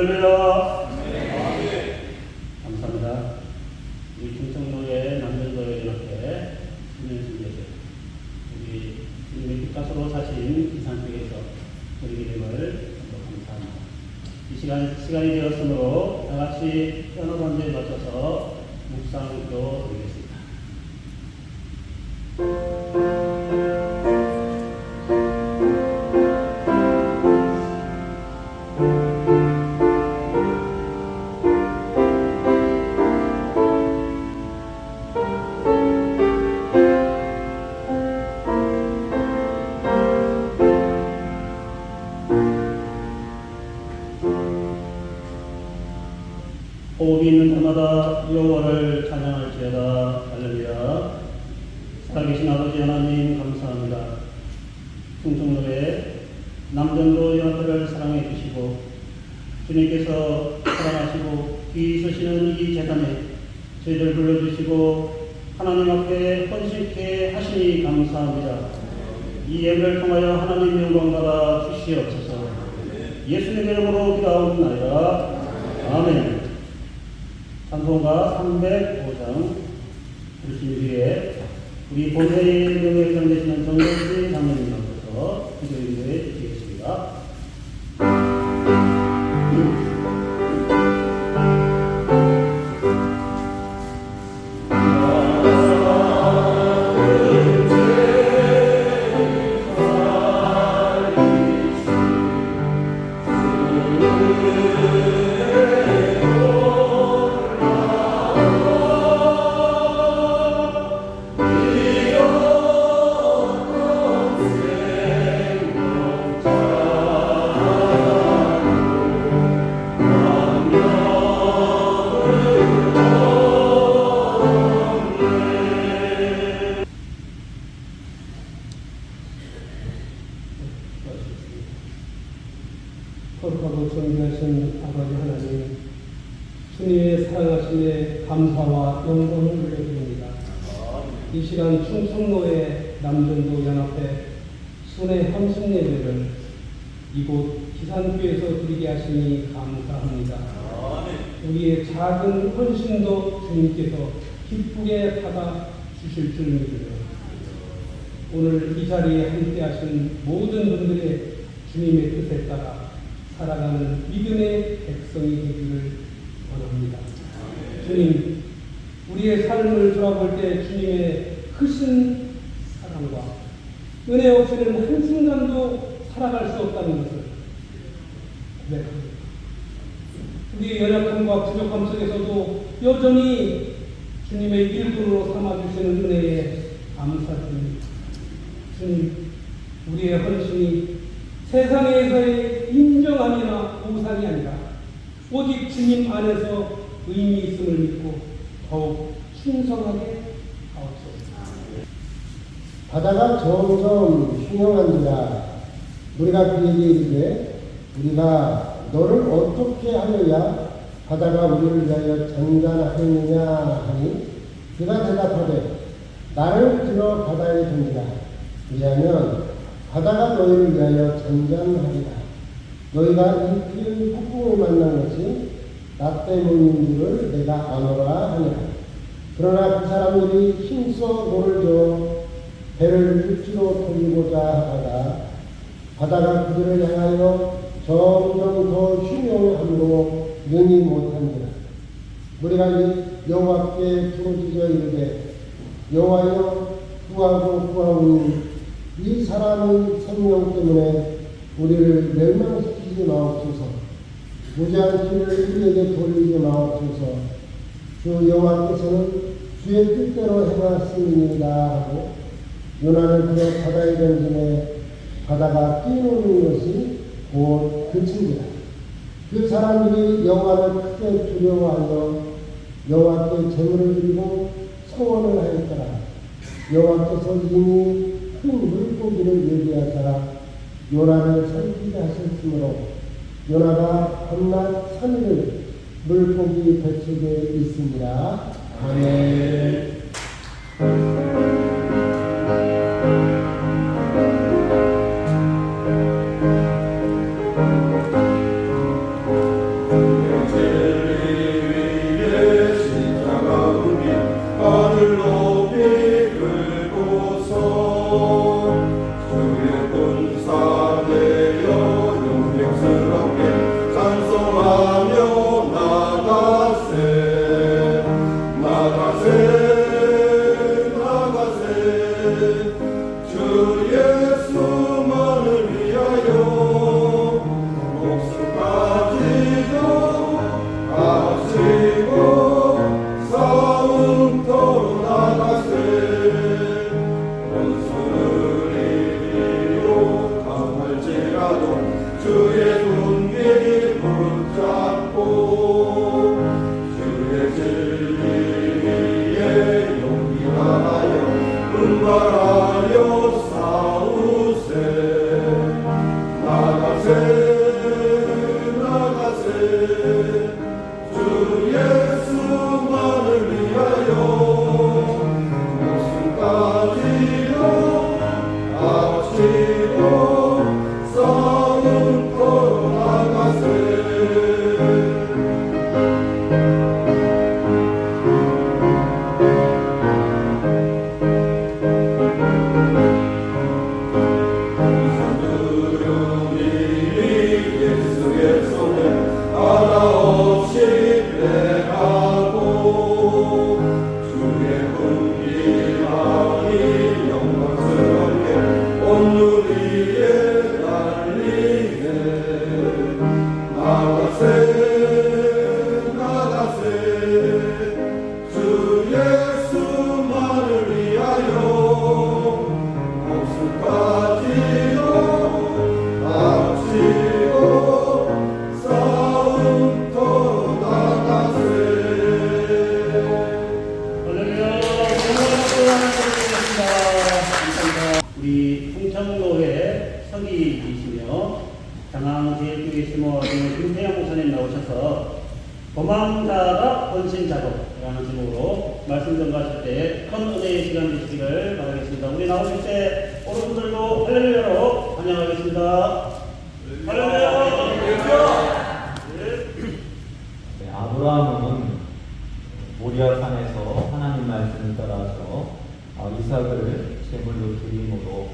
할렐루야. 감사합니다. 우리 충청로의 남전도회 연합회 수면승제들 우리 주님의 빛가서로 사신 이 상태에서 드리기름을 감사합니다. 이 시간이 되었으므로 다 같이 연합반대에 맞춰서 묵상기도 드리겠습니다. 호흡이 있는 때마다 여호와를 찬양할지어다. 할렐루야. 살아계신 아버지 하나님 감사합니다. 충청로의 남전도 연합회를 사랑해 주시고 주님께서 사랑하시고 귀히 서시는 이 재단에 저희들 불러주시고 하나님 앞에 헌신케 하시니 감사합니다. 이 예배를 통하여 하나님 영광 받아 주시옵소서. 예수님의 이름으로 기도하옵나이다. 아멘. 찬송가 305장 부르신 뒤에 우리 본회의 명예회장 되시는 정경진 장로님 앞에서 기도인도해 주시겠습니다. 거룩하고 존귀하신 아버지 하나님, 주님의 사랑하심에 감사와 영광을 올려드립니다. 이 시간 충청로의 남전도 연합회 순회 함순 예배를 이곳 기산교에서 드리게 하시니 감사합니다. 우리의 작은 헌신도 주님께서 기쁘게 받아 주실 줄 믿으며 오늘 이 자리에 함께 하신 모든 분들의 주님의 뜻에 따라 살아가는 믿음의 백성이 되기를 원합니다. 주님, 우리의 삶을 돌아볼 때 주님의 크신 사랑과 은혜 없이는 한순간도 살아갈 수 없다는 것을 고백합니다. 우리의 연약함과 부족함 속에서도 여전히 주님의 일꾼으로 삼아주시는 은혜에 감사드립니다. 주님, 우리의 헌신이 세상에서의 인정함이나 보상이 아니라 오직 주님 안에서 의미 있음을 믿고 더욱 충성하게 하옵소서. 바다가 점점 흉흉한지라 우리가 그에게 이르되 우리가 너를 어떻게 하여야 바다가 우리를 위하여 잔잔하겠느냐 하니 그가 대답하되 나를 들어 바다에 던지라. 왜냐하면 바다가 너희를 위하여 잔잔하리라. 너희가 이 큰 폭풍을 만난 것이 나 때문인 줄을 내가 아노라 하니라. 그러나 그 사람들이 힘써 노를 저어 배를 육지로 돌리고자 하다가 바다가 그들을 향하여 점점 더 흉흉함으로 능히 못한지라. 우리가 여호와께 부르짖어 이르되 여호와여 구하고 구하오니 이 사람의 생명 때문에 우리를 멸망시키지 마옵소서. 무지한 길을 우리에게 돌리지 마옵소서. 주 여호와께서는 주의 뜻대로 행하시니이다 하고 요나를 들어 바다에 던지매 바다가 뛰노는 것이 곧 그친지라. 그 사람들이 여호와를 크게 두려워하여 여호와께 제물을 드리고 서원을 하였더라. 여호와께서 이미 큰 물고기를 예비하사 요나를 살피게 하셨으므로 요나가 밤낮 3일을 물고기 뱃속에 있습니다. 아멘. 주의 손길 붙잡고 주의 진리 위에 용기하여 분발하여 싸우세 나가세 나가세 주 예수만을 위하여 목숨까지도 바치고 싸움터로 나가세 예수의 손에 하나 없이 빼하고 주의 군기하니 영광스럽게 온 눈 위에 달리네 나가세 나가세 주 예수만을 위하여 목숨까지도 바치고 싸움터로 나가세 할렐루야. 감사합니다. 우리 풍청로회 서기이시며 장항제일교회 심어지는 김태영 목사님 나오셔서 도망자가 헌신자도라는 제목으로 말씀 전가하실 때 큰 은혜의 시간 되시기를 바라겠습니다. 우리 나오실 때 오른손 들고 할렐루야로 환영하겠습니다. 할렐루야. 네, 아브라함은 모리아 산에서 하나님 말씀을 따라서 이삭을 제물로 드림으로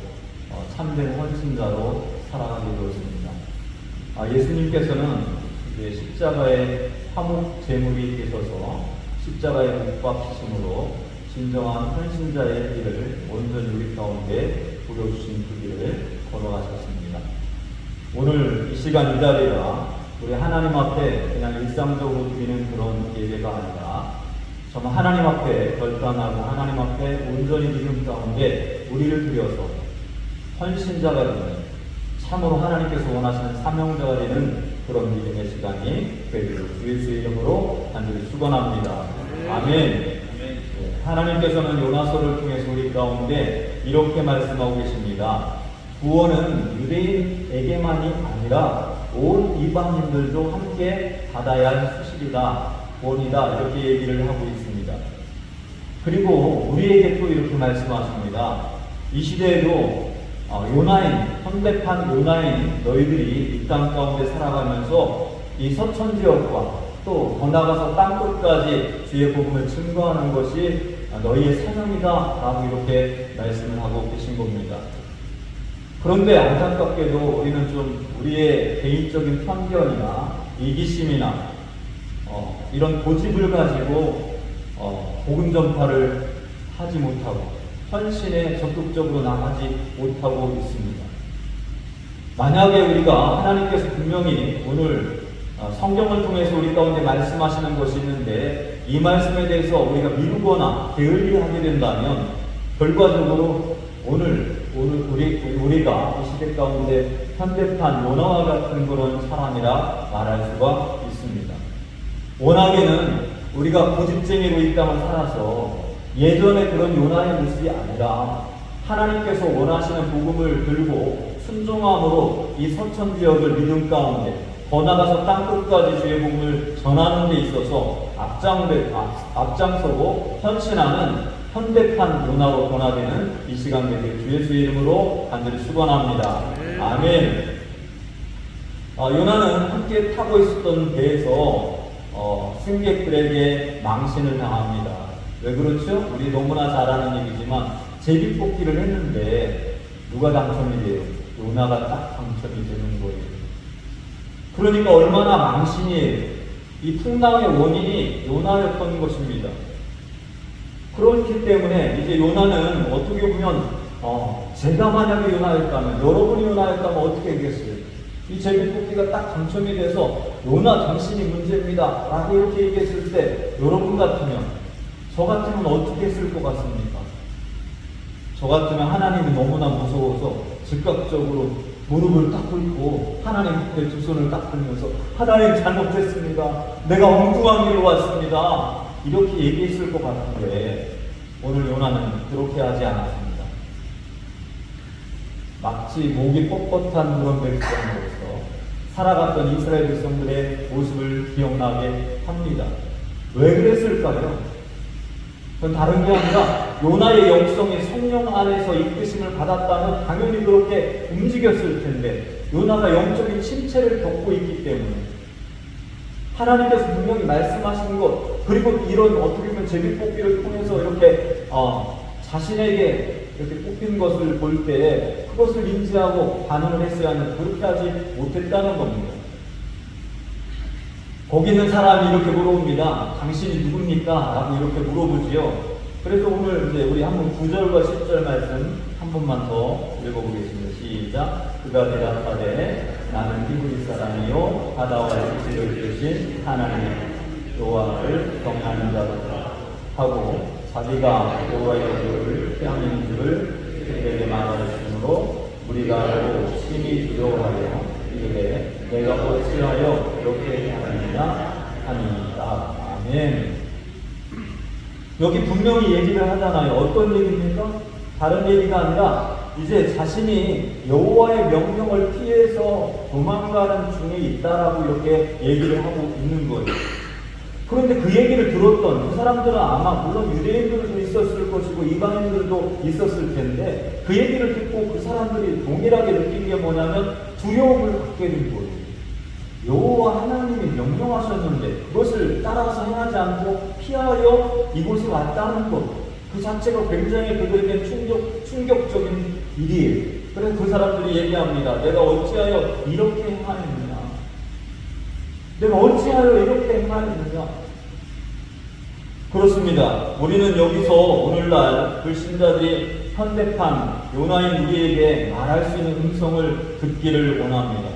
참된 헌신자로 살아가게 되었습니다. 예수님께서는 이제 십자가의 화목 제물이 되셔서 십자가에 못 박히심으로 진정한 헌신자의 길을 온전히 우리 가운데 보여주신 그 길을 걸어가셨습니다. 오늘 이 시간 이 자리가 우리 하나님 앞에 그냥 일상적으로 드리는 그런 예배가 아니라 정말 하나님 앞에 결단하고 하나님 앞에 온전히 믿음 가운데 우리를 들여서 헌신자가 되는 참으로 하나님께서 원하시는 사명자가 되는 그런 믿음의 시간이 되기를 주 예수의 이름으로 간절히 축원합니다. 아멘. 하나님께서는 요나서를 통해서 우리 가운데 이렇게 말씀하고 계십니다. 구원은 유대인에게만이 아니라 온 이방인들도 함께 받아야 할 수식이다, 구원이다, 이렇게 얘기를 하고 있습니다. 그리고 우리에게 또 이렇게 말씀하십니다. 이 시대에도 요나인, 현대판 요나인 너희들이 이 땅 가운데 살아가면서 이 서천 지역과 또 더 나아가서 땅끝까지 주의 복음을 증거하는 것이 너희의 사명이다 라고 이렇게 말씀을 하고 계신 겁니다. 그런데 안타깝게도 우리는 좀 우리의 개인적인 편견이나 이기심이나 이런 고집을 가지고 복음 전파를 하지 못하고 헌신에 적극적으로 나가지 못하고 있습니다. 만약에 우리가 하나님께서 분명히 오늘 성경을 통해서 우리 가운데 말씀하시는 것이 있는데 이 말씀에 대해서 우리가 미루거나 게을리하게 된다면 결과적으로 오늘 우리가 이 시대 가운데 현대판 요나와 같은 그런 사람이라 말할 수가 있습니다. 워낙에는 우리가 고집쟁이로 이 땅을 살아서 예전에 그런 요나의 모습이 아니라 하나님께서 원하시는 복음을 들고 순종함으로 이 서천 지역을 믿음 가운데 더 나아가서 땅끝까지 주의 복음을 전하는 데 있어서 앞장서고 헌신하는 현대판 요나로 변화되는 이 시간 되길 주 예수의 이름으로 간절히 축원합니다. 아멘. 요나는 함께 타고 있었던 배에서 승객들에게 망신을 당합니다. 왜 그렇죠? 우리 너무나 잘 아는 얘기지만 제비뽑기를 했는데 누가 당첨이 돼요? 요나가 딱 당첨이 되는 거예요. 그러니까 얼마나 망신이에요. 이 풍랑의 원인이 요나였던 것입니다. 그렇기 때문에 이제 요나는 어떻게 보면 제가 만약에 요나였다면, 여러분이 요나였다면 어떻게 하겠어요? 이 제비뽑기가 딱 당첨이 돼서 요나 당신이 문제입니다 라고 이렇게 얘기했을 때 여러분 같으면, 저 같으면 어떻게 했을 것 같습니까? 저 같으면 하나님이 너무나 무서워서 즉각적으로 무릎을 딱 꿇고 하나님 앞에 두 손을 딱 들면서 하나님 잘못했습니다. 내가 엉뚱한 길로 왔습니다. 이렇게 얘기했을 것 같은데 오늘 요나는 그렇게 하지 않았습니다. 마치 목이 뻣뻣한 그런 백성으로서 살아갔던 이스라엘 백성들의 모습을 기억나게 합니다. 왜 그랬을까요? 그건 다른 게 아니라 요나의 영성이 성령 안에서 이끄심을 받았다면 당연히 그렇게 움직였을 텐데 요나가 영적인 침체를 겪고 있기 때문에 하나님께서 분명히 말씀하신 것 그리고 이런 어떻게 보면 제비뽑기를 통해서 이렇게 자신에게 이렇게 뽑힌 것을 볼 때 그것을 인지하고 반응을 했어야 하는데 그렇게 하지 못했다는 겁니다. 거기 있는 사람이 이렇게 물어봅니다. 당신이 누굽니까? 라고 이렇게 물어보지요. 그래서 오늘 이제 우리 한번 9절과 10절 말씀 한 번만 더 읽어보겠습니다. 시작. 그가 대답하되 나는 히브리 사람이요 바다와 육지를 지으신 하나님 여호와를 경외하는 자로다 하고 자기가 여호와의 얼굴을 피하는 줄을 그들에게 말하였으므로 우리가 알고 심히 두려워하여 이르되 내가 어찌하여 이렇게 하느냐 하니라. 아멘. 여기 분명히 얘기를 하잖아요. 어떤 얘기입니까? 다른 얘기가 아니라 이제 자신이 여호와의 명령을 피해서 도망가는 중에 있다라고 이렇게 얘기를 하고 있는 거예요. 그런데 그 얘기를 들었던 그 사람들은 아마 물론 유대인들도 있었을 것이고 이방인들도 있었을 텐데 그 얘기를 듣고 그 사람들이 동일하게 느낀 게 뭐냐면 두려움을 갖게 된 거예요. 여호와 하나님이 명령하셨는데 그것을 따라서 행하지 않고 피하여 이곳에 왔다는 것 그 자체가 굉장히 그들에게 충격적인 일이에요. 그래서 그 사람들이 얘기합니다. 내가 어찌하여 이렇게 행하였느냐? 내가 어찌하여 이렇게 행하였느냐? 그렇습니다. 우리는 여기서 오늘날 불신자들이 현대판 요나인 우리에게 말할 수 있는 음성을 듣기를 원합니다.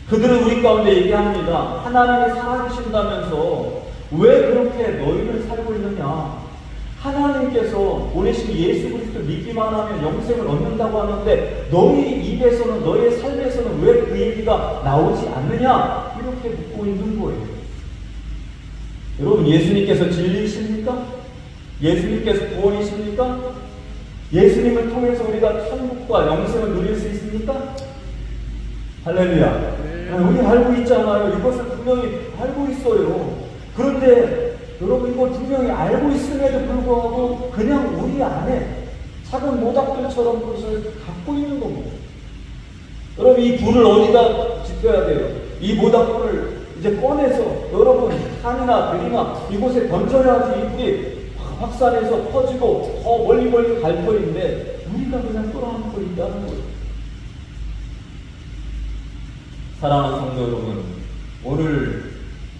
그들은 우리 가운데 얘기합니다. 하나님이 살아계신다면서 왜 그렇게 너희를 살고 있느냐? 하나님께서 보내신 예수 그리스도 믿기만 하면 영생을 얻는다고 하는데 너희 입에서는 너희의 삶에서는 왜 그 얘기가 나오지 않느냐? 이렇게 묻고 있는 거예요. 여러분 예수님께서 진리이십니까? 예수님께서 구원이십니까? 예수님을 통해서 우리가 천국과 영생을 누릴 수 있습니까? 할렐루야. 우리 알고 있잖아요. 이것을 분명히 알고 있어요. 그런데 여러분 이거 분명히 알고 있음에도 불구하고 그냥 우리 안에 작은 모닥불처럼 그것을 갖고 있는 겁니다. 여러분 이 불을 어디다 지펴야 돼요? 이 모닥불을 이제 꺼내서 여러분 산이나 들이나 이곳에 던져야지 이 불이 확산해서 퍼지고 더 멀리 갈 터인데 우리가 그냥 끌어안고 있다는 거예요. 사랑하는 성도 여러분, 오늘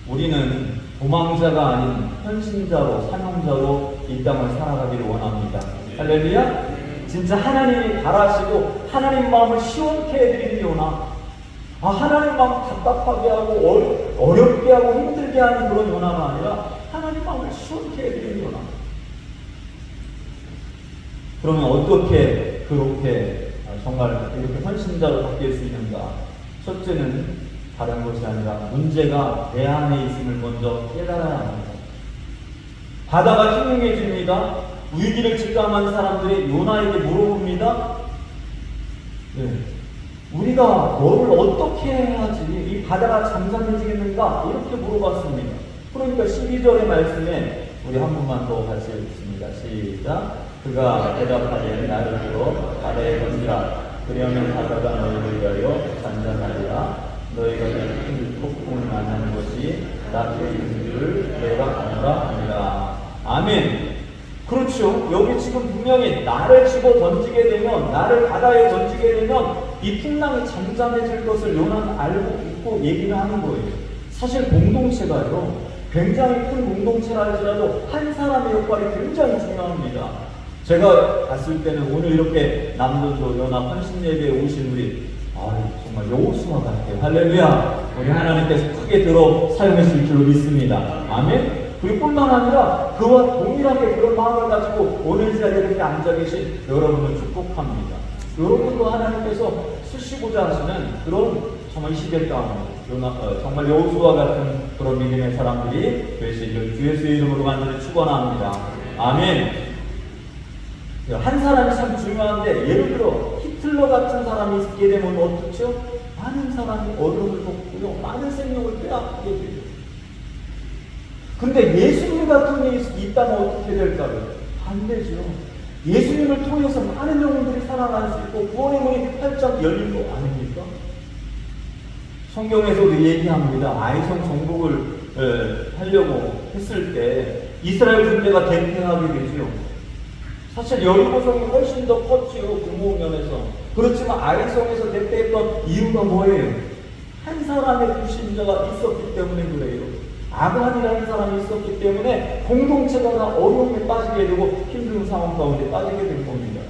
우리는 도망자가 아닌 헌신자로 사명자로 이 땅을 살아가기를 원합니다. 할렐루야. 진짜 하나님이 바라시고 하나님 마음을 시원케 해드리는 요나, 하나님 마음 답답하게 하고 어렵게 하고 힘들게 하는 그런 요나가 아니라 하나님 마음을 시원케 해드리는 요나. 그러면 어떻게 그렇게 정말 이렇게 헌신자로 바뀔 수 있는가? 첫째는 다른 것이 아니라 문제가 내 안에 있음을 먼저 깨달아야 합니다. 바다가 흉흉해집니다. 위기를 직감한 사람들이 요나에게 물어봅니다. 네. 우리가 너를 어떻게 해야지 이 바다가 잠잠해지겠는가? 이렇게 물어봤습니다. 그러니까 12절의 말씀에 우리 한 번만 더 같이 읽습니다. 시작. 그가 대답하되 나를 들어 바다에 던지라. 그러면 바다가 너희를 위하여 잔잔하리라. 너희가 큰 폭풍을 만나는 것이 나의 인줄 내가 아노라 하니라. 아멘. 그렇죠. 여기 지금 분명히 나를 집어 던지게 되면, 나를 바다에 던지게 되면 이 풍랑이 잠잠해질 것을 요나는 알고 있고 얘기를 하는 거예요. 사실 공동체가요, 굉장히 큰 공동체라 할지라도 한 사람의 역할이 굉장히 중요합니다. 제가 봤을 때는 오늘 이렇게 남전도 요나 헌신 예배에 오신 우리 정말 여호수아 같아요. 할렐루야. 우리 하나님께서 크게 들어 사용하실 줄로 믿습니다. 아멘. 그리고 뿐만 아니라 그와 동일하게 그런 마음을 가지고 오늘 자리에 이렇게 앉아 계신 여러분을 축복합니다. 여러분도 하나님께서 쓰시고자 하시는 그런 정말 이 시대 가운데 정말 여호수아 같은 그런 믿음의 사람들이 되시길 주 예수의 이름으로 간절히 축원합니다. 아멘. 한 사람이 참 중요한데, 예를 들어 히틀러 같은 사람이 있게 되면 어떻죠? 많은 사람이 어려움을 겪고요, 많은 생명을 빼앗게 돼요. 근데 예수님 같은 분이 있다면 어떻게 될까요? 반대죠. 예수님을 통해서 많은 영혼들이 살아날 수 있고 구원의 문이 활짝 열린 거 아닙니까? 성경에서도 얘기합니다. 아이성 정복을 하려고 했을 때 이스라엘 군대가 대패하게 되죠. 사실 여리고성이 훨씬 더 컸지요, 규모 면에서. 그렇지만 아이성에서 대패했던 이유가 뭐예요? 한 사람의 불신자가 있었기 때문에 그래요. 아간이라는 사람이 있었기 때문에 공동체가 다 어려움에 빠지게 되고 힘든 상황 가운데 빠지게 된 겁니다.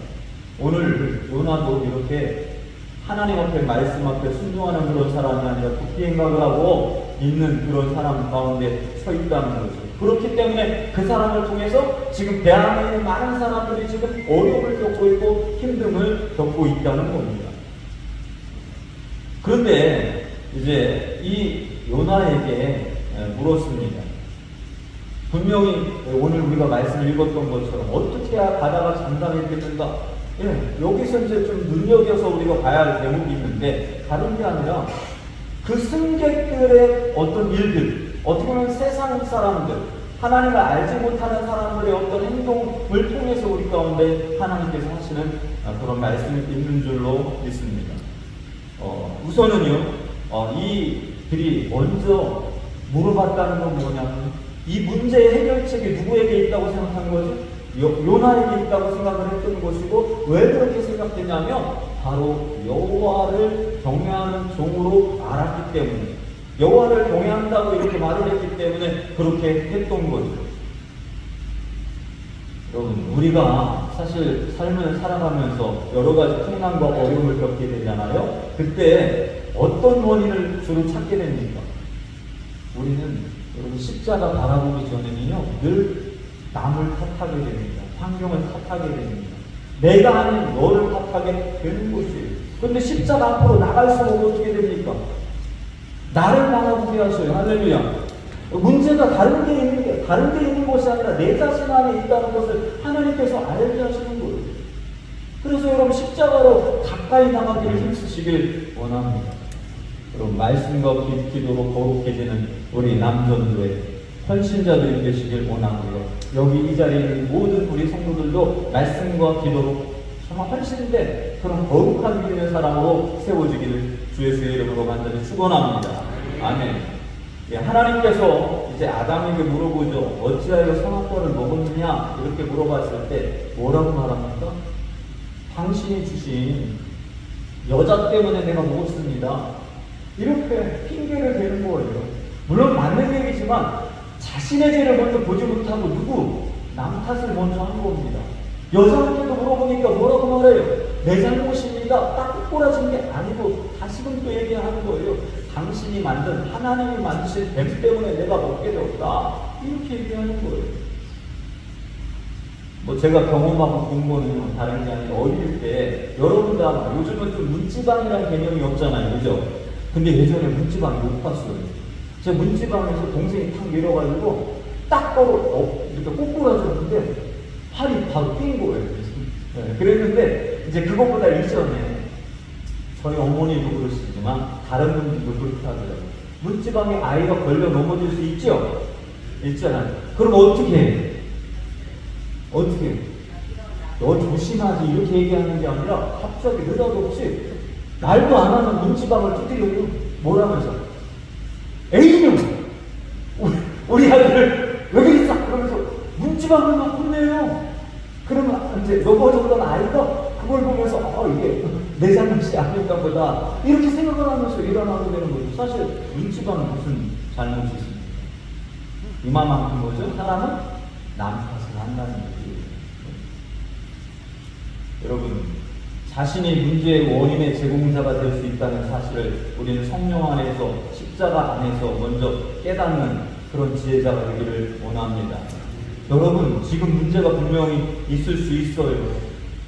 오늘 요나도 이렇게 하나님 앞에 말씀 앞에 순종하는 그런 사람이 아니라 국비행각을 하고 있는 그런 사람 가운데 서 있다는 거죠. 그렇기 때문에 그 사람을 통해서 지금 대한민국에 있는 많은 사람들이 지금 어려움을 겪고 있고 힘듦을 겪고 있다는 겁니다. 그런데 이제 이 요나에게 물었습니다. 분명히 오늘 우리가 말씀을 읽었던 것처럼 어떻게 해야 바다가 잠잠해지는가? 여기서 이제 좀 눈여겨서 우리가 봐야 할 대목이 있는데, 다른 게 아니라 그 승객들의 어떤 일들, 어떻게 보면 세상 사람들, 하나님을 알지 못하는 사람들의 어떤 행동을 통해서 우리 가운데 하나님께서 하시는 그런 말씀이 있는 줄로 믿습니다. 우선은요, 이들이 먼저 물어봤다는 건 뭐냐면, 이 문제의 해결책이 누구에게 있다고 생각한 거죠? 요나에게 있다고 생각을 했던 것이고, 왜 그렇게 생각했냐면 바로 여호와를 경외하는 종으로 알았기 때문에, 여호와를 경외한다고 이렇게 말을 했기 때문에 그렇게 했던 거죠. 여러분, 우리가 사실 삶을 살아가면서 여러 가지 풍랑과 어려움을 겪게 되잖아요. 그때 어떤 원인을 주로 찾게 됩니까? 우리는 여러분 십자가 바라보기 전에는요, 늘 남을 탓하게 됩니다. 환경을 탓하게 됩니다. 내가 아닌 너를 탓하게 되는 것이에요. 그런데 십자가 앞으로 나갈수록 어떻게 됩니까? 나를 바라보게 하셔요. 할렐루야. 문제가 다른 데 있는 것이 아니라 내 자신 안에 있다는 것을 하나님께서 알게 하시는 거예요. 그래서 여러분 십자가로 가까이 나가기를 힘쓰시길 원합니다. 여러분, 말씀과 기도로 거룩해지는 우리 남전도의 헌신자들이 되시길 원하고요. 여기 이 자리에 있는 모든 우리 성도들도 말씀과 기도로 정말 헌신된 그런 거룩한 믿음의 사람으로 세워지기를 주 예수의 이름으로 간절히 축원합니다. 아멘. 하나님께서 이제 아담에게 물어보죠. 어찌하여 선악과를 먹었느냐? 이렇게 물어봤을 때 뭐라고 말합니까? 당신이 주신 여자 때문에 내가 먹었습니다. 이렇게 핑계를 대는 거예요. 물론 맞는 얘기지만 자신의 죄를 먼저 보지 못하고 남 탓을 먼저 한 겁니다. 여자한테도 물어보니까 뭐라고 말해요? 내 잘못입니다. 딱 꼬라진 게 아니고 다시금 또 얘기하는 거예요. 당신이 만든, 하나님이 만드신 뱀 때문에 내가 먹게 되었다. 이렇게 얘기하는 거예요. 제가 경험하고 본 거는 다른 게 아니라 어릴 때, 여러분도 아마 요즘은 좀 문지방이라는 개념이 없잖아요. 그죠? 근데 예전에 문지방이 못 봤어요. 제가 문지방에서 동생이 탁 밀어가지고 딱 이렇게 꼬꾸라졌는데 팔이 바로 뛴 거예요. 네, 그랬는데 이제 그것보다 이전에 저희 어머니도 그러시지만 다른 분들도 그렇게 하더라고요. 문지방에 아이가 걸려 넘어질 수 있죠? 있잖아요. 그럼 어떻게 해? 어떻게 해? 너 조심하지 이렇게 얘기하는 게 아니라 갑자기 느닷없이 말도 안 하는 문지방을 두드려요. 뭐라면서? A형! 우리 아이를 왜 그랬어? 그러면서 문지방을 막 혼내요. 그러면 이제 넘어졌던 아이가 그걸 보면서 이게 내 잘못이 아닐까 보다 이렇게 생각을 하면서 일어나게 되는 거죠. 사실 문지방은 무슨 잘못이 있습니까? 이만큼 뭐죠? 사람은 남 탓을 한다는 얘기예요. 여러분, 자신이 문제의 원인의 제공자가 될 수 있다는 사실을 우리는 성령 안에서, 십자가 안에서 먼저 깨닫는 그런 지혜자가 되기를 원합니다. 여러분, 지금 문제가 분명히 있을 수 있어요.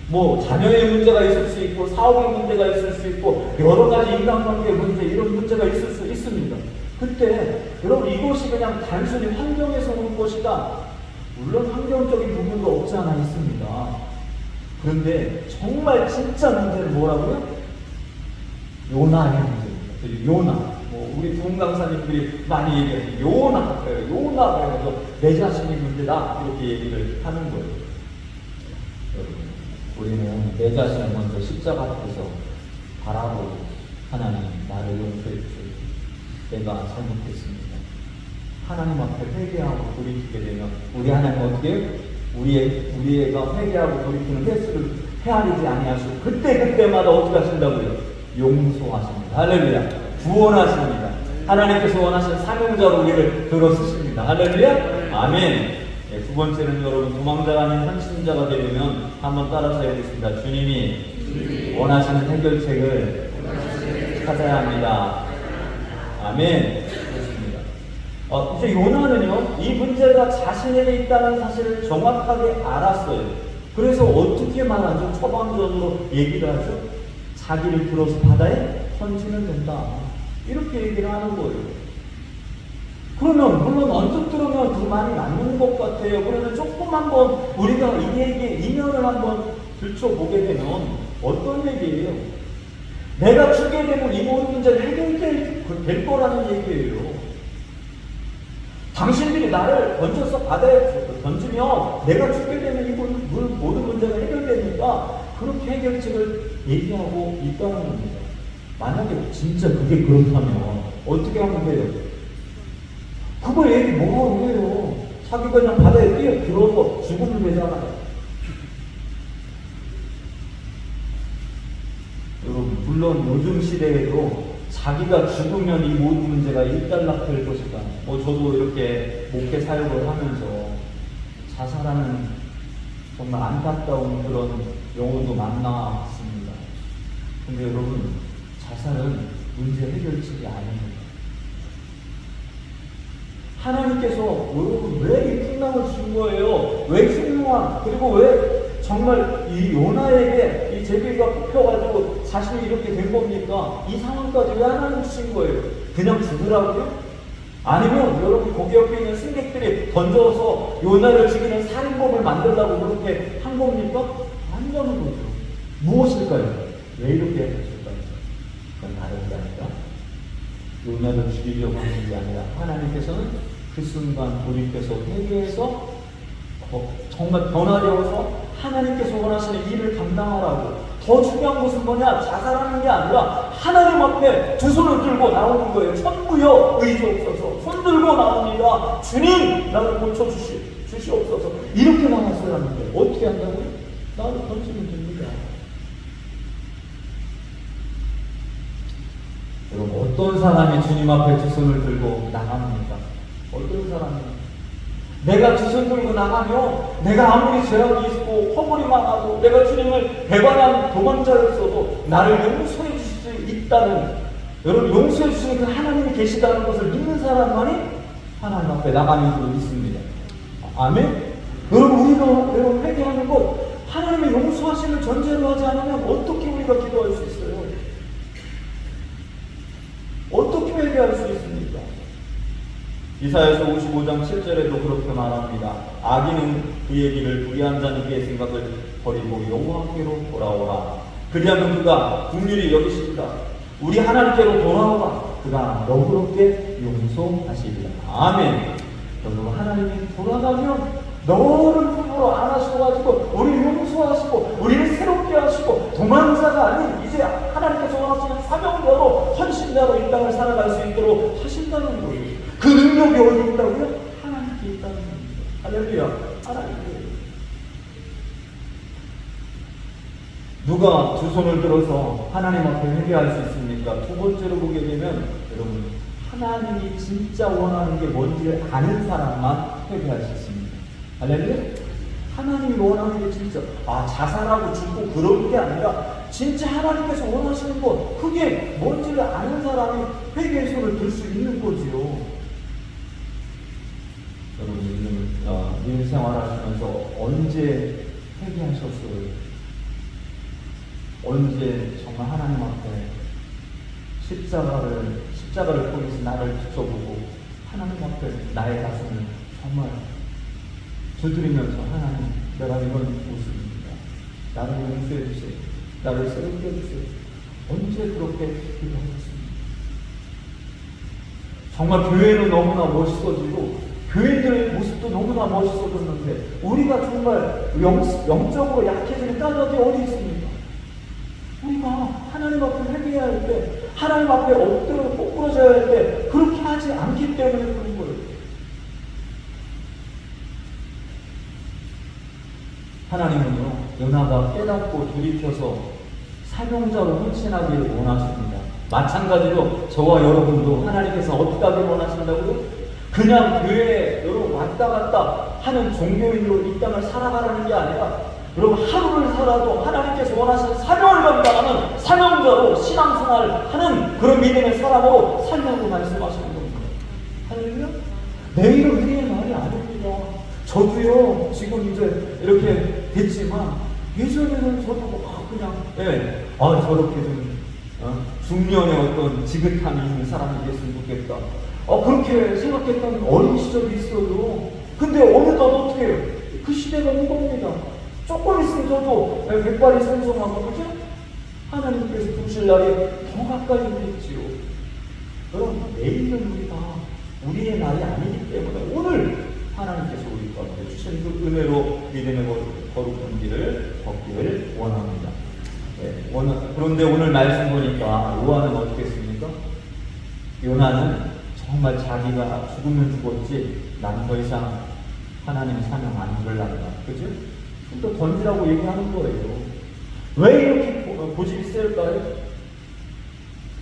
뭐 자녀의 문제가 있을 수 있고 사업의 문제가 있을 수 있고 여러 가지 인간관계의 문제 이런 문제가 있을 수 있습니다. 그때 여러분 이것이 그냥 단순히 환경에서 오는 것이다. 물론 환경적인 부분도 없지 않아 있습니다. 그런데 정말 진짜 문제는 뭐라고요? 요나의 문제입니다. 요나. 뭐 우리 부흥 강사님들이 많이 얘기해요. 요나. 요나. 그래서 내 자신이 문제다. 이렇게 얘기를 하는 거예요. 여러분, 우리는 내 자신을 먼저 십자가 앞에서 바라보고 하나님 나를 용서해 주세요. 내가 잘못했습니다. 하나님 앞에 회개하고 돌이키게 되면 우리 하나님 어떻게 해요? 우리가 회개하고 돌이키는 횟수를 헤아리지 아니하시고 그때마다 어떻게 하신다고요? 용서하십니다. 할렐루야. 구원하십니다. 하나님께서 원하시는 사명자로 우리를 들어 쓰십니다. 할렐루야. 아멘. 네, 두 번째는 여러분 도망자가 아닌 헌신자가 되려면 한번 따라서 해보겠습니다. 주님이 원하시는 해결책을 찾아야 합니다. 아멘. 그렇습니다. 이제 요나는요, 이 문제가 자신에게 있다는 사실을 정확하게 알았어요. 그래서 어떻게 말하죠? 처방전으로 얘기를 하죠. 자기를 들어서 바다에 던지면 된다. 이렇게 얘기를 하는 거예요. 그러면 물론 언뜻 들으면 그 말이 맞는 것 같아요. 그러면 조금 한번 우리가 이 얘기의 이면을 한번 들춰보게 되면 어떤 얘기예요? 내가 죽게 되면 이 모든 문제를 해결될 거라는 얘기예요. 당신들이 나를 던져서 바다에 던지면 내가 죽게 되면 이 모든 문제가 해결되니까 그렇게 해결책을 얘기하고 있다는 겁니다. 만약에 진짜 그게 그렇다면 어떻게 하면 돼요? 그거 얘기 뭐하고 해요? 자기가 그냥 바다에 뛰어들어서 죽으면 되잖아요. 여러분, 물론 요즘 시대에도 자기가 죽으면 이 모든 문제가 일단락될 것이다. 저도 이렇게 목회 사역을 하면서 자살하는 정말 안타까운 그런 영혼도 만났습니다. 근데 여러분, 자살은 문제 해결책이 아닙니다. 하나님께서 여러분 왜 이 풍랑을 준 거예요? 왜 흉흉한 그리고 왜 정말 이 요나에게 이 제비가 뽑혀가지고 자신이 이렇게 된 겁니까? 이 상황까지 왜 하나님 주신 거예요? 그냥 죽으라고요? 아니면 여러분 거기 옆에 있는 승객들이 던져서 요나를 죽이는 살인범을 만들려고 그렇게 한 겁니까? 아니라는 거죠. 무엇일까요? 왜 이렇게 하실까요? 그건 다른 게 아니라 요나를 죽이려고 하는 게 아니라 하나님께서는 그 순간 돌이켜서 회개해서 정말 변화되어서 하나님께서 원하시는 일을 감당하라고. 더 중요한 것은 뭐냐? 자살하는 게 아니라 하나님 앞에 두 손을 들고 나오는 거예요. 천부여 의지옵소서. 손 들고 나옵니다. 주님 나를 고쳐주시옵소서. 이렇게 나왔어야 하는데 어떻게 한다고요? 나를 던지면 됩니다. 여러분, 어떤 사람이 주님 앞에 두 손을 들고 나갑니까? 어떤 사람이? 내가 두 손 들고 나가면 내가 아무리 죄악이 있고 허물이 많아도 내가 주님을 배반한 도망자였어도 나를 용서해 주실 수 있다는, 여러분 용서해 주시는 그 하나님이 계시다는 것을 믿는 사람만이 하나님 앞에 나가는 줄 믿습니다. 아멘? 여러분 우리가 회개하는 것, 하나님의 용서하시는 전제로 하지 않으면 어떻게 우리가 기도할 수 있어요? 어떻게 회개할 수 있습니까? 이사야서 55장 7절에도 그렇게 말합니다. 악인은 그의 길을 불의한 자는 그의 생각을 버리고 여호와께로 돌아오라. 그리하면 그가 긍휼히 여기시리라. 우리 하나님께로 돌아오라. 그가 너그럽게 용서하시리라. 아멘. 여러분, 하나님이 돌아가면 너를 품으로 안아주셔가지고 우리를 용서하시고 우리를 새롭게 하시고 도망자가 아닌 이제 하나님께서 원하시는 사명자로 헌신자로 이 땅을 살아갈 수 있도록 하신다는 거예요. 그 능력이 어디 있다고요? 하나님께 있다는 겁니다. 할렐루야. 하나님께. 누가 두 손을 들어서 하나님 앞에 회개할 수 있습니까? 두 번째로 보게 되면 여러분, 하나님이 진짜 원하는 게 뭔지를 아는 사람만 회개할 수 있습니다. 할렐루야. 하나님이 원하는 게 진짜 자살하고 죽고 그런 게 아니라 진짜 하나님께서 원하시는 것, 그게 뭔지를 아는 사람이 회개의 손을 들 수 있는 거지요. 여러분, 일 생활하시면서 언제 회개하셨어요? 언제 정말 하나님 앞에 십자가를 통해서 나를 비춰보고 하나님 앞에 나의 가슴을 정말 두드리면서 하나님, 내가 이런 모습입니다. 나를 용서해 주세요. 나를 새롭게 해주세요. 언제 그렇게 기도하셨습니까? 정말 교회는 너무나 멋있어지고 교인들의 모습도 너무나 멋있어졌는데 우리가 정말 영적으로 약해지는 까닭이 어디 있습니까? 우리가 하나님 앞에 회개해야 할 때, 하나님 앞에 엎드려 꼬꾸러져야 할 때 그렇게 하지 않기 때문에 그런 거예요. 하나님은요, 연하가 깨닫고 돌이켜서 사명자로 헌신하기를 원하십니다. 마찬가지로 저와 여러분도 하나님께서 어떻게 하길 원하신다고요? 그냥 교회에 여러분 왔다 갔다 하는 종교인으로 이 땅을 살아가라는 게 아니라 여러분 하루를 살아도 하나님께서 원하시는 사명을 감당하는 사명자로 신앙생활을 하는 그런 믿음의 사람으로 살려고 말씀하시는 겁니다. 할렐루야? 내일은 우리의 말이 아닙니다. 저도요 지금 이제 이렇게 됐지만 예전에는 저도 그냥 저렇게 좀 중년의 어떤 지긋함이 있는 사람이 됐으면 좋겠다. 그렇게 생각했던 어린 시절이 있어요. 근데 어느덧 어떻게 해요? 그 시대가 온 겁니다. 조금 있으면 저도 백발이 생성하고, 그죠? 하나님께서 부르실 날이 더 가까이 오겠지요. 여러분, 내일은 우리의 날이 아니기 때문에 오늘 하나님께서 우리 가운데 주신 그 은혜로 믿음의 거룩한 길을 걷기를 원합니다. 그런데 오늘 말씀 보니까 요한은 어떻게 했습니까? 요나는 정말 자기가 죽으면 죽었지 난 더 이상 하나님 사명 안 들란다. 그죠? 또 던지라고 얘기하는 거예요. 왜 이렇게 고집이 셀까요?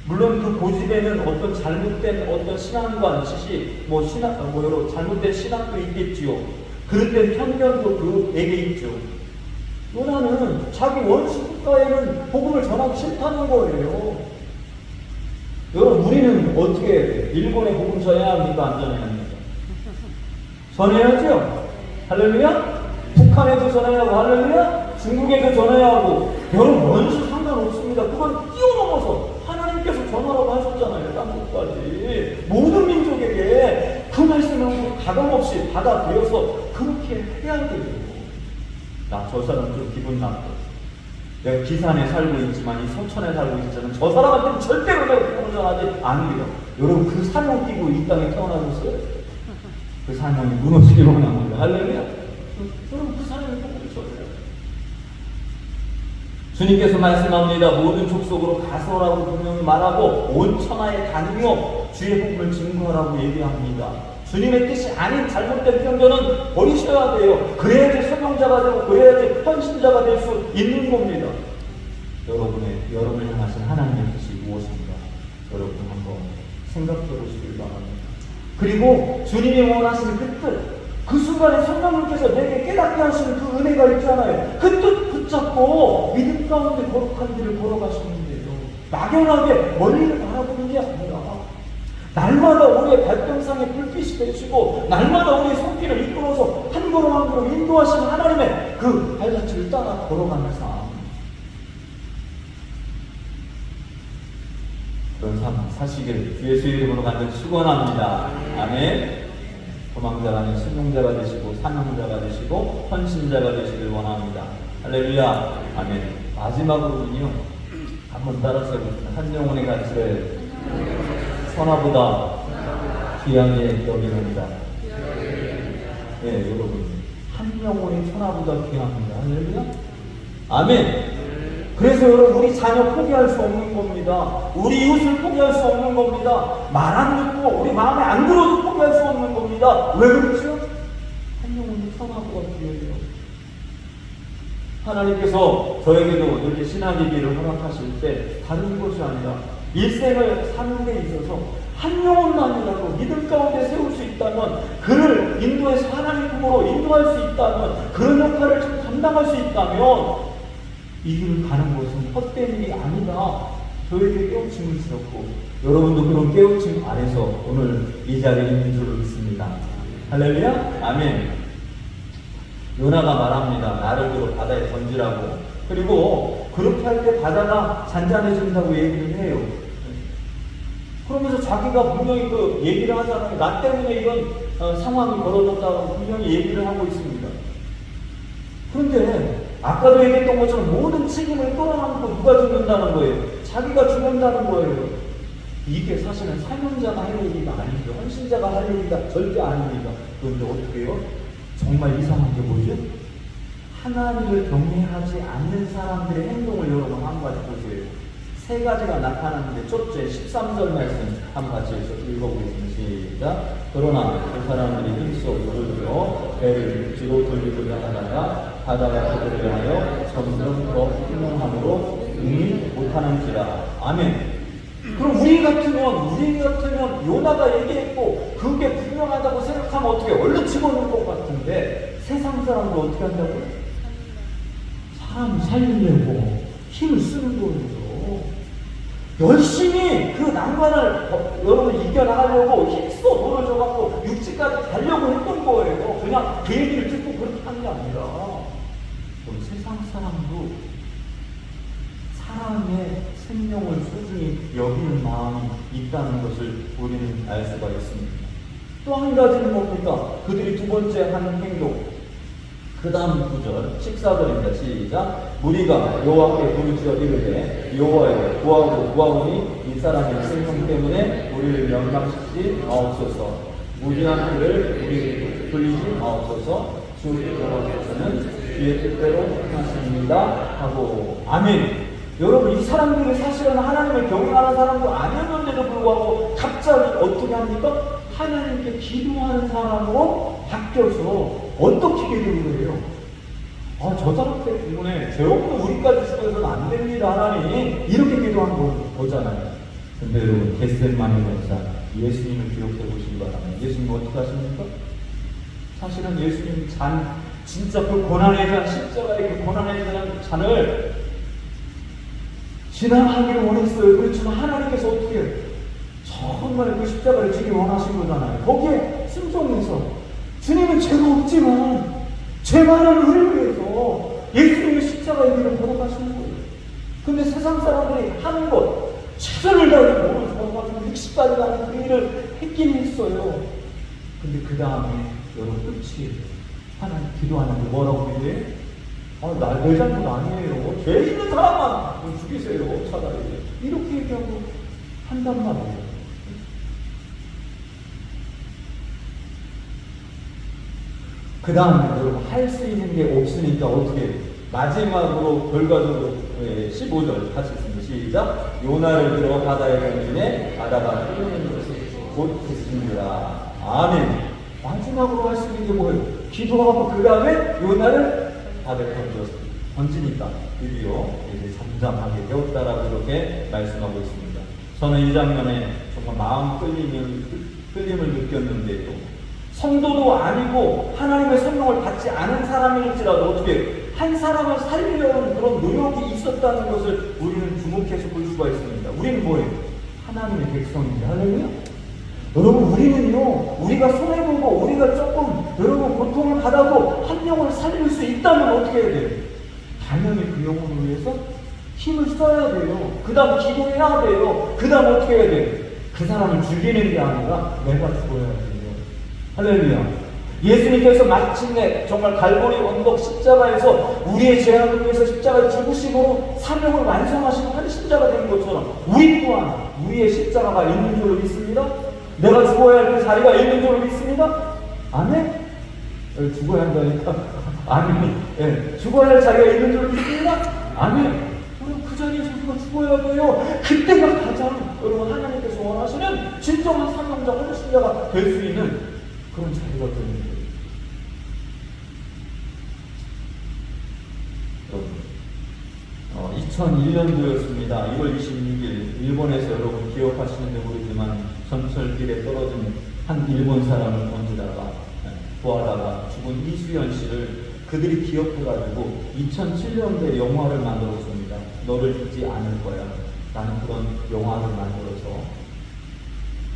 물론 그 고집에는 어떤 잘못된 어떤 신앙관, 지식, 여러 잘못된 신앙도 있겠지요. 그릇된 편견도 그에게 있죠. 요나는 자기 원수 국가에는 복음을 전하기 싫다는 거예요. 여러분, 우리는 어떻게 해야 돼요? 일본에 복음 전해야 합니까? 안 전해야 합니까? 전해야죠? 할렐루야? 북한에도 전해야 하고, 할렐루야? 중국에도 전해야 하고, 여러분, 원수 상관없습니다. 그건 뛰어넘어서 하나님께서 전하라고 하셨잖아요. 땅끝까지. 모든 민족에게 그 말씀을 가감없이 받아들여서 그렇게 해야 돼요. 저 사람 좀 기분 나빠. 내가 기산에 살고 있지만 이 서천에 살고 있잖아요. 저 사람한테는 절대로 내가 복음을 전하지 않으려. 여러분, 그 사명 끼고 이 땅에 태어나셨어요? 그 사명이 무너지기로 원합니다. 할렐루야. 여러분, 그 사명을 복음을 전해요. 주님께서 말씀합니다. 모든 족속으로 가서라고 분명히 말하고 온 천하에 다니며 주의 복음을 증거하라고 얘기합니다. 주님의 뜻이 아닌 잘못된 편견은 버리셔야 돼요. 그래야지 소명자가 되고 그래야지 헌신자가 될 수 있는 겁니다. 여러분을 향하신 하나님의 뜻이 무엇인가? 여러분 한번 생각해 보시길 바랍니다. 그리고 주님이 원하시는 그 뜻, 그 순간에 성령님께서 내게 깨닫게 하시는 그 은혜가 있잖아요. 그 뜻 붙잡고 믿음 가운데 거룩한 길을 걸어가시는데요. 막연하게 멀리를 바라보는 게 아니라 날마다 우리의 발등상에 불빛이 되시고 날마다 우리의 손길을 이끌어서 한 걸음 한 걸음 인도하시는 하나님의 그 발자취를 따라 걸어가는 삶, 그런 삶 사시기를 예수의 이름으로 간절히 축원합니다. 아멘. 도망자가 아닌 순종자가 되시고 사명자가 되시고 헌신자가 되시길 원합니다. 할렐루야. 아멘. 마지막으로는요, 한번 따라서 해보겠습니다. 한 영혼의 가치를 선화보다 귀하게 여기는다. 여러분, 한 영혼이 선화보다 귀합니다. 할렐루야. 아멘. 그래서 여러분, 우리 자녀 포기할 수 없는 겁니다. 우리 이웃을 포기할 수 없는 겁니다. 말 안 듣고 우리 마음에 안 들어도 포기할 수 없는 겁니다. 왜 그렇죠? 한 영혼이 선화보다 귀해요. 하나님께서 저에게도 이렇게 신학의 길을 허락하실 때 다른 것이 아니라 일생을 사는 데 있어서 한 영혼만이라도 믿음 가운데 세울 수 있다면, 그를 인도해서 하나님 품으로 인도할 수 있다면, 그런 역할을 좀 감당할 수 있다면 이 길을 가는 것은 헛된 일이 아니다. 저에게 깨우침을 주셨고 여러분도 그런 깨우침 안에서 오늘 이 자리에 있는 줄을 믿습니다. 할렐루야. 아멘. 요나가 말합니다. 나를 들어 바다에 던지라고. 그리고 그렇게 할 때 바다가 잔잔해진다고 얘기를 해요. 그러면서 자기가 분명히 그 얘기를 하잖아요. 나 때문에 이런 상황이 벌어졌다고 분명히 얘기를 하고 있습니다. 그런데 아까도 얘기했던 것처럼 모든 책임을 끌어안고 누가 죽는다는 거예요? 자기가 죽는다는 거예요. 이게 사실은 사명자가 할 얘기가 아니죠. 헌신자가 할 얘기가 절대 아닙니다. 그런데 어떻게 해요? 정말 이상한 게 뭐죠? 하나님을 경외하지 않는 사람들의 행동을 여러분 한 가지 보세요. 세 가지가 나타나는데 첫째 13절 말씀 한번 같이 읽어보겠습니다. 시작. 그러나 그 사람들이 힘써 물을 배를 뒤로 돌리고자 하다가 바다가 그들을 위하여 점점 더 흉흉함으로 응이 못하는지라. 아멘. 그럼 우리 같으면 요나가 얘기했고 그게 분명하다고 생각하면 어떻게 얼른 집어넣을 것 같은데 세상 사람들 어떻게 한다고요? 사람 살리려고 힘을 쓰는 거예요. 열심히 그 난관을 여러분 이겨나가려고 힘써 돈을 줘갖고 육지까지 가려고 했던 거예요. 그냥 그 얘기를 듣고 그렇게 하는 게 아니라 세상 사람도 사람의 생명을 소중히 여기는 마음이 있다는 것을 우리는 알 수가 있습니다. 또 한 가지는 뭡니까? 그들이 두 번째 하는 행동. 그 다음 구절 14절입니다. 시작. 무리가 여호와께 부르짖어 이르되 여호와여 구하오니 이 사람의 생명 때문에 우리를 멸망시키지 마옵소서. 무리한 그를 우리에게 돌리지 마옵소서. 주 여호와께서는 주의 뜻대로 하십니다 하고. 아멘. 여러분 이 사람들이 사실은 하나님을 경외하는 사람도 아니었는데도 불구하고 갑자기 어떻게 합니까? 하나님께 기도하는 사람으로 바뀌어서 어떻게 기도를 해요? 저 사람 때문에 죄 없는 우리까지 죽어서는 안 됩니다 하나님, 이렇게 기도한 거잖아요. 근데 여러분 겟세마네 전사 예수님을 기억해 보시기 바랍니다. 예수님 어떻게 하십니까? 사실은 예수님 진짜 그 고난에 대한 십자가의 그 고난에 대한 잔을 지나가기를 원했어요. 그렇지만 하나님께서 어떻게 해요? 정말 그 십자가를 지기 원하신 거잖아요. 거기에 순종해서 주님은 죄가 없지만 죄 많은 우리를 위해서 예수님의 십자가의 길을 걸어가시는 거예요. 근데 세상 사람들이 하는 것 최선을 다해서 몸을 걸어가지고 60까지 가는 그 일을 했긴 했어요. 근데 그 다음에 여러분 끝이 하나님 기도하는데 뭐라고 기도해? 내 잘못 아니에요. 죄 있는 사람만 죽이세요. 차라리. 이렇게 얘기하고 한단 말이에요. 그 다음에 여러분 할 수 있는 게 없으니까 어떻게 해요? 마지막으로 결과적으로 15절 같이 있습니다. 시작. 요나를 들어 바다에 던지네 바다가 끓는 것이 곧 됐습니다. 아멘. 마지막으로 할 수 있는 게 뭐예요? 기도하고 그 다음에 요나를 바다에 던지니까 드디어 이제 잠잠하게 되었다라고 이렇게 말씀하고 있습니다. 저는 이 장면에 정말 마음 끌림을 느꼈는데요. 성도도 아니고 하나님의 성령을 받지 않은 사람일지라도 어떻게 한 사람을 살리려는 그런 노력이 있었다는 것을 우리는 주목해서 볼 수가 있습니다. 우리는 뭐예요? 하나님의 백성입니다. 할렐루야. 여러분 우리는요, 우리가 손해보고 우리가 조금 여러분 고통을 받아도 한 영혼을 살릴 수 있다면 어떻게 해야 돼요? 당연히 그 영혼을 위해서 힘을 써야 돼요. 그 다음 기도해야 돼요. 그 다음 어떻게 해야 돼요? 그 사람을 죽이는 게 아니라 내가 죽어야 돼요. 할렐루야. 예수님께서 마침내 정말 갈보리 언덕 십자가에서 우리의 죄악을 위해서 십자가에 죽으시고 사명을 완성하시고 헌신자가 된 것처럼 우리 또한 우리의 십자가가 있는 줄로 믿습니다. 내가 죽어야 할 그 자리가 있는 줄로 믿습니다. 아멘? 죽어야 한다니까. 아멘. 예, 죽어야 할 자리가 있는 줄로 믿습니다. 아멘. 우리 그 자리에서 우리가 죽어야 돼요. 그때가 가장 여러분 하나님께서 원하시는 진정한 사명자 헌신자가 될 수 있는 그런 자리가 되는 거예요. 여러분, 2001년도였습니다. 1월 26일 일본에서 여러분 기억하시는지 모르지만 전철길에 떨어진 한 일본 사람을 던지다가 구하다가 죽은 이수연 씨를 그들이 기억해가지고 2007년도에 영화를 만들었습니다. 너를 잊지 않을 거야 라는 그런 영화를 만들어서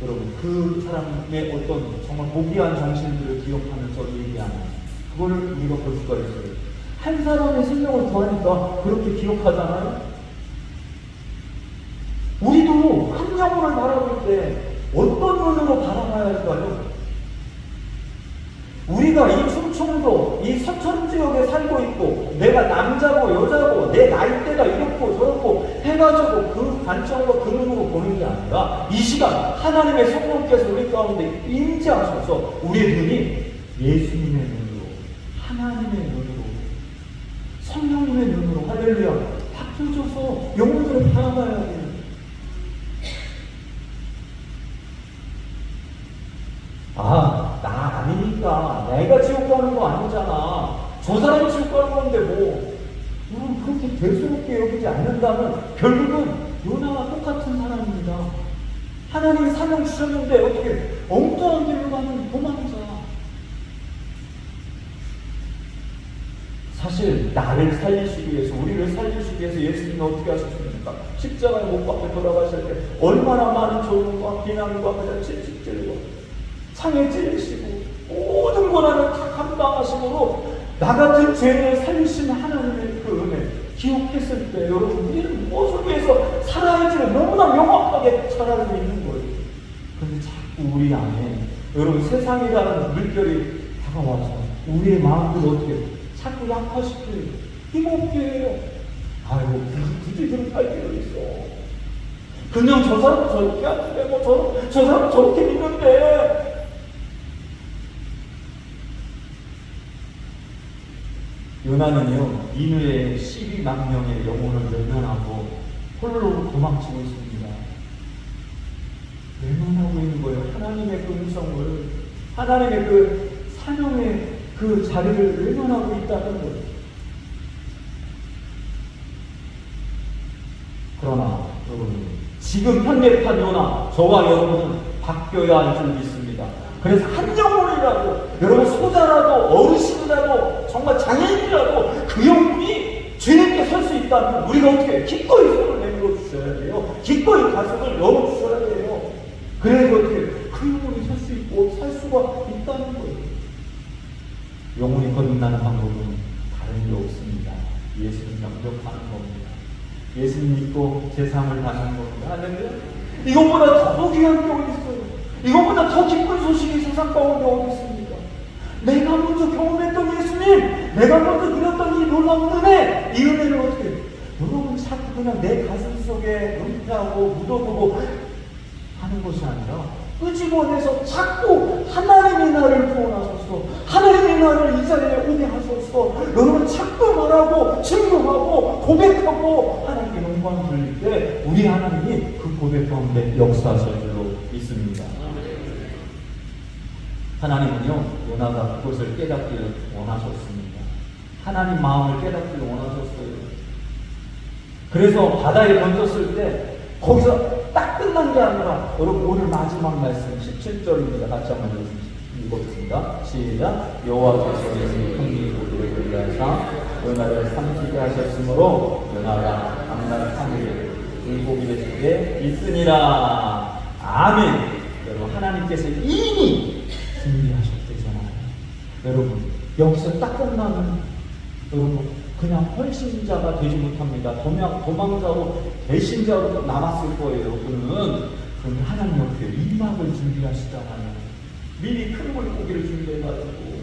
여러분 그 사람의 어떤 정말 고귀한 정신들을 기억하면서 얘기하는 그거를 우리가 볼 수가 있어요. 한 사람의 생명을 구하니까 그렇게 기억하잖아요. 우리도 한 영혼을 바라볼 때 어떤 눈으로 바라봐야 할까요? 우리가 이 충청도, 이 서천 지역에 살고 있고 내가 남자고 여자고 내 나이대가 이렇고 저렇고 해가지고 그 관점과 그 눈으로 보는 게 아니라 이 시간 하나님의 성령께서 우리 가운데 임재하셔서 우리의 눈이 예수님의 눈으로, 하나님의 눈으로, 성령님의 눈으로, 할렐루야, 바뀌어져서 영혼들을 바라봐야 돼요. 아, 나 아니니까 내가 지옥 가는 거 아니잖아. 저 사람이 지옥 가는 건데 뭐. 우리는 그렇게 대수롭게 여기지 않는다면 결국은 요나와 똑같은 사람입니다. 하나님이 사명 주셨는데 어떻게 엉뚱한 길로 가는 도망자. 사실 나를 살리시기 위해서, 우리를 살리시기 위해서 예수님은 어떻게 하셨습니까? 십자가에 못 박혀 돌아가실 때 얼마나 많은 조롱과 비난과 그냥 채찍질과 상에 찔리시고 모든 고난을 다 감당하심으로 나 같은 죄인을 살리신 하나님의 그 은혜 기억했을 때 여러분 우리는 무엇을 위해서 살아야지를 너무나 명확하게 잘 알고 있는 거예요. 그런데 자꾸 우리 안에 여러분 세상이라는 물결이 다가와서 우리의 마음을 어떻게 자꾸 약화시켜요. 힘없게 해요. 아이고 굳이 그렇게 할 필요 있어. 그냥 저 사람 저렇게 하는데 뭐 저 사람 저렇게 믿는데 요나는요, 니느웨의 12만 명의 영혼을 외면하고 홀로 도망치고 있습니다. 외면하고 있는 거예요. 하나님의 그 음성을, 하나님의 그 사명의 그 자리를 외면하고 있다는 거예요. 그러나 여러분, 지금 현대판 요나, 저와 여러분은 바뀌어야 할 줄 믿습니다. 그래서 한 영혼이라도, 여러분 소자라도 어르신이라도 정말 장애인이라도 그 영혼이 주님께 설 수 있다면 우리가 어떻게 기꺼이 손을 내밀어 주셔야 돼요. 기꺼이 가슴을 열어 주셔야 돼요. 그래서 어떻게 그 영혼이 설 수 있고 살 수가 있다는 거예요. 영혼이 거듭나는 방법은 다른 게 없습니다. 예수님 영접하는 겁니다. 예수님 믿고 제사함을 받는 겁니다. 할렐루야. 이것보다 더 귀한 게 어디 있어요? 이것보다 더 기쁜 소식이 세상 가운데 어디 있습니까? 내가 먼저 경험했던 예수님, 내가 먼저 누렸던 이 놀라운 은혜, 이 은혜를 어떻게 여러분 자꾸 그냥 내 가슴 속에 은폐하고 묻어두고 하는 것이 아니라 끄집어내서 자꾸 하나님이 나를 구원하셔서 하나님이 나를 이 자리에 오게 하셔서 여러분 자꾸 말하고 증거하고 고백하고 하나님께 영광 돌릴 때 우리 하나님이 그 고백 가운데 역사하실 줄로 믿습니다. 하나님은요, 요나가 그것을 깨닫기를 원하셨습니다. 하나님 마음을 깨닫기를 원하셨어요. 그래서 바다에 던졌을 때 거기서 딱 끝난 게 아니라 여러분 오늘 마지막 말씀 17절입니다. 같이 한번 읽어보겠습니다. 시작. 여호와께서 예수님 우리를 위하사 요나를 삼키게 하셨으므로 요나가 밤낮 3일 물고기의 속에 있으니라. 아멘. 여러분 하나님께서 이미 준비하셨대잖아요. 여러분 여기서 딱 끝나면 여러분 그냥 헌신자가 되지 못합니다. 도망자로 배신자로 남았을 거예요. 그러면 하나님 옆에 임막을 준비하시잖아요. 미리 큰 물고기를 준비해가지고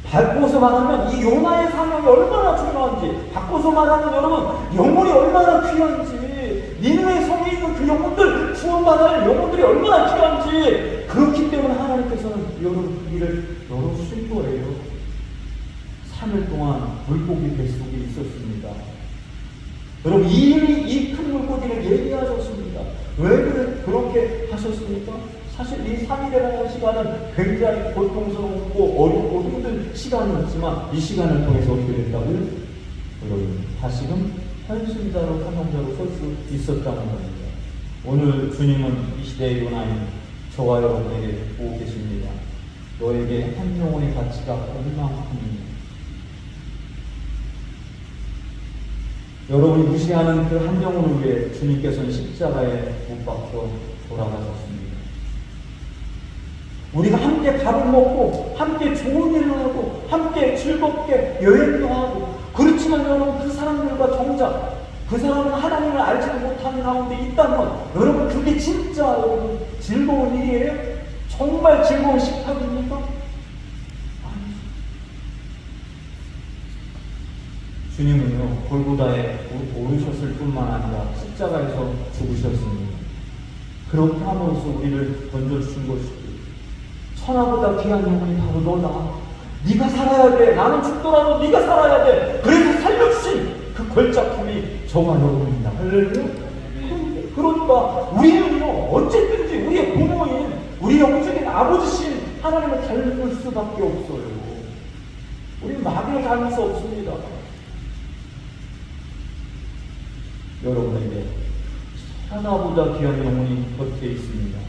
바꿔서 말하면 이 요나의 사명이 얼마나 중요한지, 바꿔서 말하면 여러분 영혼이 얼마나 귀한지, 니느웨 성에 있는 그 영혼들, 구원받을 영혼들이 얼마나 귀한지, 그렇기 때문에 하나님께서는 여러분 길을 열어주신 거예요. 3일 동안 물고기 뱃속에 있었습니다. 여러분 이미 이 큰 물고기를 예비하셨습니다. 왜 그렇게 하셨습니까? 사실 이 3일이라는 시간은 굉장히 고통스럽고 어렵고 힘든 시간이었지만 이 시간을 통해서 어떻게 됐다고요? 여러분 다시금 헌신자로 사명자로 설 수 있었다는 겁니다. 오늘 주님은 이 시대의 요나인 저와 여러분에게 보고 계십니다. 너에게 한 영혼의 가치가 얼마만큼이냐. 여러분이 무시하는 그 한 영혼을 위해 주님께서는 십자가에 못 박혀 돌아가셨습니다. 우리가 함께 밥을 먹고 함께 좋은 일을 하고 함께 즐겁게 여행도 하고 그렇지만 여러분 그 사람들과 정작 그 사람은 하나님을 알지 못하는 가운데 있다면 여러분 그게 진짜 여러분 즐거운 일이에요? 정말 즐거운 식탁입니까? 아니죠. 주님은요 골고다에 오르셨을 뿐만 아니라 십자가에서 죽으셨습니다. 그렇게 함으로써 우리를 건져주신 것이고 천하보다 귀한 영혼이 바로 너다. 네가 살아야 돼. 나는 죽더라도 네가 살아야 돼. 그래서 살려주신 그 걸작품이 저와 여러분입니다. 할렐루야. 그러니까 우리는요 어쨌든지 우리의 부모인 우리 영적인 아버지신 하나님을 닮을 수밖에 없어요. 우리는 마귀를 닮을 수 없습니다. 여러분에게 하나보다 귀한 영혼이 곁에 있습니다.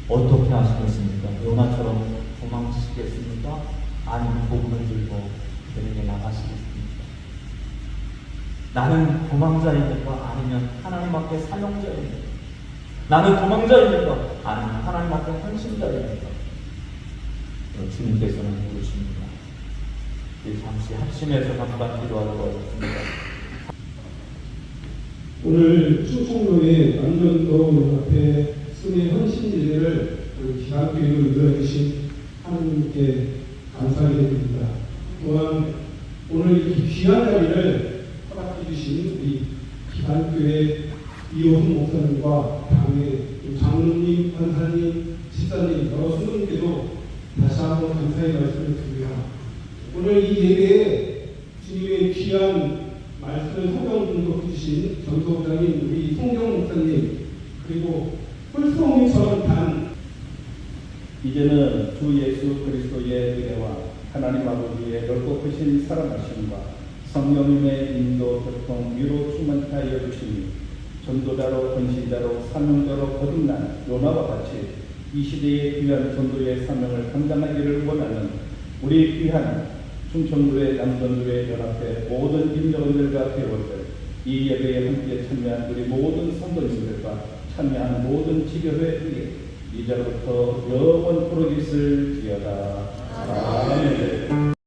어떻게 하시겠습니까? 요나처럼 도망치시겠습니까? 아니면 복음을 들고 그들에게 나가시겠습니까? 나는 도망자입니까? 아니면 하나님 앞에 사명자입니까? 나는 도망자입니까? 아니면 하나님 앞에 헌신자입니까? 주님께서는 모르십니다. 잠시 합심해서 잠깐 기도할 것 같습니다. 오늘 충청도의 남전도 연합회 순회 헌신제를 기간교회로 이끌어주신 하나님께 감사하게 됩니다. 또한 오늘 이 귀한 자리를 허락해 주신 우리 기간교회 이호훈 목사님과 당의 장로님, 권사님, 집사님, 여러 성도님께도 다시 한번 감사의 말씀을 드립니다. 오늘 이 예배에 주님의 귀한 말씀을 성경 공독해 주신 전도부장님, 우리 송경 목사님, 그리고 홀수홍님처럼 단 이제는 주 예수 그리스도의 은혜와 하나님 아버지의 넓고 크신 사랑하심과 성령님의 인도 교통 위로 충만케 하여 주시니 전도자로 헌신자로 사명자로 거듭난 요나와 같이 이 시대의 귀한 전도의 사명을 감당하기를 원하는 우리 귀한 충청도의 남전도의 연합회 모든 임직원들과 회원들, 이 예배에 함께 참여한 우리 모든 성도님들과 참여한 모든 지교회에 이제부터 영원토록 있을지어다. 아멘.